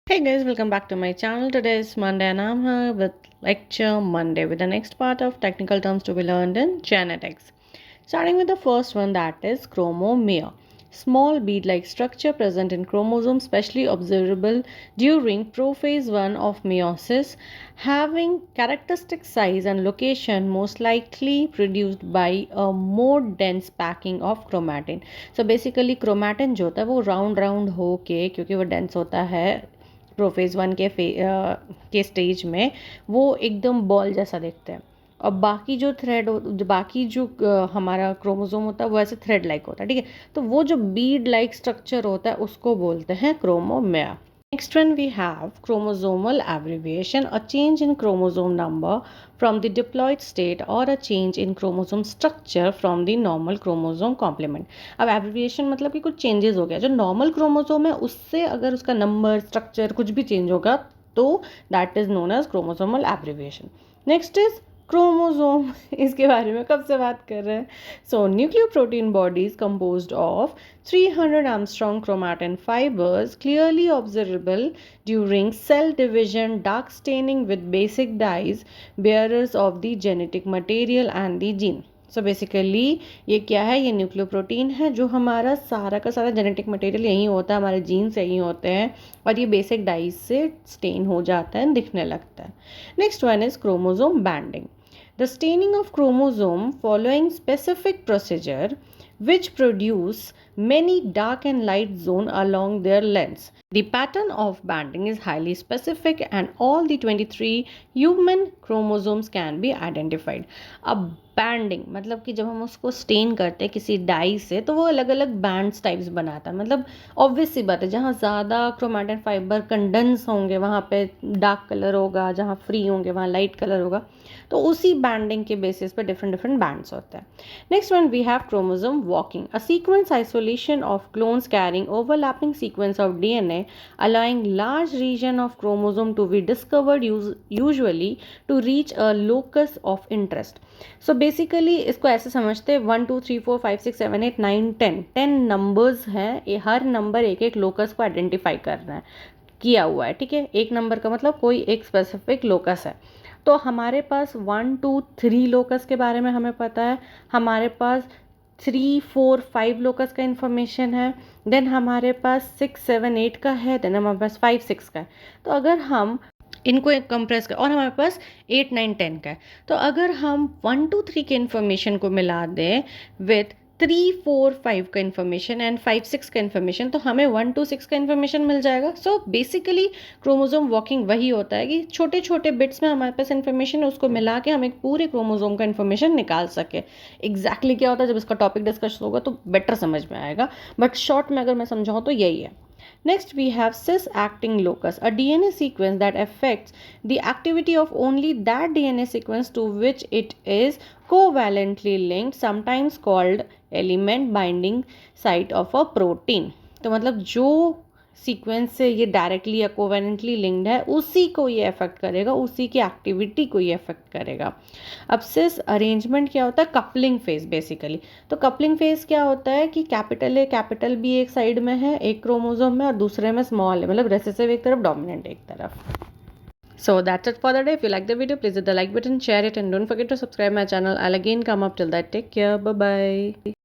Hey guys, welcome back to my channel. Today is Monday and I'm here with Lecture Monday with the next part of technical terms to be learned in genetics. Starting with the first one, that is chromomere. Small bead-like structure present in chromosomes, specially observable during prophase 1 of meiosis, having characteristic size and location most likely produced by a more dense packing of chromatin. So basically chromatin जो होता है वो round हो के, क्योंकि वो dense होता है प्रोफेज 1 के स्टेज में, वो एकदम बॉल जैसा दिखते हैं। और बाकी जो थ्रेड बाकी जो हमारा क्रोमोसोम होता है वो ऐसे थ्रेड लाइक होता है, ठीक है। तो वो जो बीड लाइक स्ट्रक्चर होता है उसको बोलते हैं क्रोमोमेयर। Next one we have chromosomal abbreviation, a change in chromosome number from the diploid state or a change in chromosome structure from the normal chromosome complement. अब abbreviation मतलब कि कुछ changes हो गया, जो normal chromosome है उससे अगर उसका number structure कुछ भी change होगा तो that is known as chromosomal abbreviation. Next is chromosome इसके बारे में कब से बात कर रहे हैं। So nucleoprotein bodies composed of 300 Armstrong chromatin fibers clearly observable during cell division, dark staining with basic dyes, bearers of the genetic material and the gene. So basically ये क्या है, ये न्यूक्लियोप्रोटीन है जो हमारा सारा का सारा जेनेटिक मटेरियल यहीं होता है, हमारे जीन्स यहीं होते हैं और ये बेसिक डाइज से स्टेन हो जाता है, दिखने लगता है। Next one is chromosome banding, the staining of chromosome following specific procedure which produce many dark and light zone along their lengths. The pattern of banding is highly specific and all the 23 human chromosomes can be identified. अब bending मतलब कि जब हम उसको stand करते हैं किसी die से तो वो अलग अलग बैंड्स टाइप्स बनाता है। मतलब ऑब्वियस सी बात है, जहाँ ज़्यादा क्रोमैटिन फाइबर कंडेंस होंगे वहाँ पे डार्क कलर होगा, जहाँ फ्री होंगे वहाँ लाइट कलर होगा। तो उसी बैंडिंग के बेसिस पे डिफरेंट डिफरेंट बैंड्स होते हैं। Next one we have chromosome walking, a sequence isolation of clones carrying overlapping sequence of DNA allowing large region of chromosome to be discovered usually to reach a locus of interest. So basically इसको ऐसे समझते हैं 1 2 3 4 5 6 7 8 9 10 numbers हैं, ये हर number एक एक locus को identify करना है किया हुआ है, ठीक है। एक नंबर का मतलब कोई एक स्पेसिफिक लोकस है। तो हमारे पास 1 2 3 लोकस के बारे में हमें पता है, हमारे पास 3 4 5 लोकस का इन्फॉर्मेशन है, देन हमारे पास 6 7 8 का है, देन हमारे पास 5 6 का है। तो अगर हम इनको एक कंप्रेस कर और हमारे पास 8 9 10 का है, तो अगर हम 1 2 3 के इन्फॉर्मेशन को मिला दें विथ 3 4 5 का इन्फॉर्मेशन एंड 5 6 का इन्फॉर्मेशन तो हमें 1 2 6 का इन्फॉर्मेशन मिल जाएगा। सो बेसिकली क्रोमोसोम वॉकिंग वही होता है कि छोटे छोटे बिट्स में हमारे पास इन्फॉर्मेशन है, उसको मिला के हम एक पूरे क्रोमोसोम का इन्फॉर्मेशन निकाल सके। एग्जैक्टली क्या होता है जब इसका टॉपिक डिस्कस होगा तो बेटर समझ में आएगा, बट शॉर्ट में अगर मैं समझाऊँ तो यही है। Next, we have cis-acting locus, a DNA sequence that affects the activity of only that DNA sequence to which it is covalently linked, sometimes called element binding site of a protein. तो मतलब जो sequence से ये directly या covalently linked है उसी को ये अफेक्ट करेगा, उसी की एक्टिविटी को ये अफेक्ट करेगा। अब सिस अरेंजमेंट क्या होता है, कपलिंग फेज बेसिकली। तो कपलिंग फेज क्या होता है कि कैपिटल बी एक साइड में है एक क्रोमोसोम में और दूसरे में स्मॉल है, मतलब रेसेसिव एक तरफ डोमिनेंट एक तरफ। So that's it for the day. If you like the video, please hit the like button, share it and don't forget to subscribe my channel. I'll again come up till that. Take care. Bye bye.